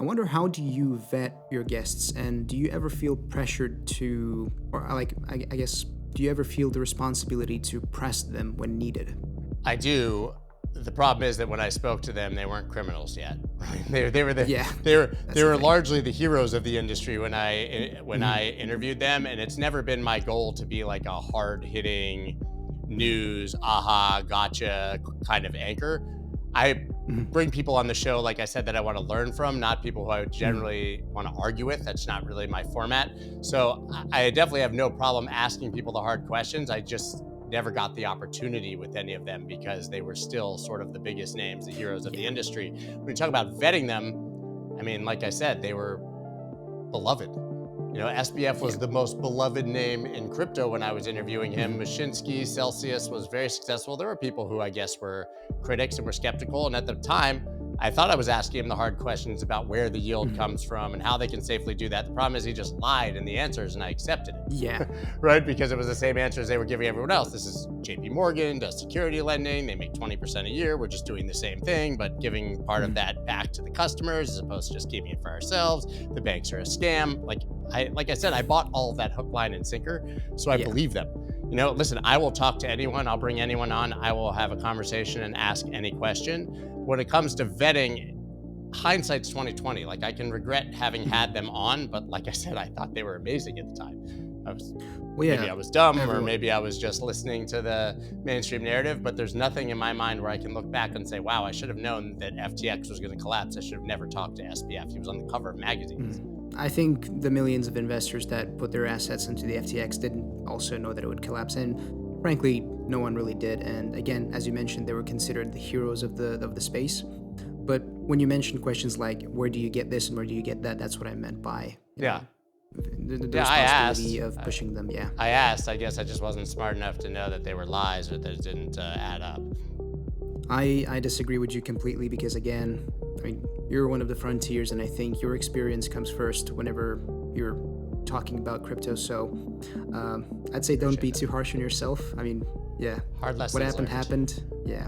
wonder, how do you vet your guests, and do you ever feel pressured to, or I guess, do you ever feel the responsibility to press them when needed? I do. The problem is that when I spoke to them, they weren't criminals yet. Right? They were the Yeah, they that's the were thing. largely the heroes of the industry when Mhm. I interviewed them, and it's never been my goal to be like a hard hitting news, aha, gotcha kind of anchor. I Mhm. bring people on the show, like I said, that I want to learn from, not people who I would Mhm. generally want to argue with. That's not really my format. So I definitely have no problem asking people the hard questions. I just never got the opportunity with any of them because they were still sort of the biggest names, the heroes of the Yeah. industry. When you talk about vetting them, I mean, like I said, they were beloved. SBF Yeah. was the most beloved name in crypto when I was interviewing him. Mhm. Mashinsky, Celsius was very successful. There were people who I guess were critics and were skeptical. And at the time, I thought I was asking him the hard questions about where the yield Mhm. comes from and how they can safely do that. The problem is he just lied in the answers and I accepted Yeah. it, right? Because it was the same answers they were giving everyone else. This is JP Morgan, does security lending. They make 20% a year. We're just doing the same thing, but giving part of Mhm. that back to the customers as opposed to just keeping it for ourselves. The banks are a scam. Like I said, I bought all of that hook, line, and sinker, so I Yeah. believe them. Listen, I will talk to anyone. I'll bring anyone on. I will have a conversation and ask any question. When it comes to vetting, hindsight's 2020. Like I can regret having Mhm. had them on, but like I said, I thought they were amazing at the time. Well, Maybe yeah, I was dumb, or everyone. maybe I was just listening to the mainstream narrative. But there's nothing in my mind where I can look back and say, "Wow, I should have known that FTX was going to collapse. I should have never talked to SBF. He was on the cover of magazines." I think the millions of investors that put their assets into the FTX didn't also know that it would collapse, and frankly, no one really did. And again, as you mentioned, they were considered the heroes of the space. But when you mentioned questions like where do you get this and where do you get that, that's what I meant by Yeah, the yeah. I responsibility asked. of pushing them. Yeah. I asked. I guess I just wasn't smart enough to know that they were lies or that it didn't add up. I disagree with you completely because again, I mean, you're one of the frontiers, and I think your experience comes first whenever you're talking about crypto. So I'd say don't Appreciate be that. too harsh on yourself. I mean, yeah, Hard what lessons happened learned. happened. Yeah,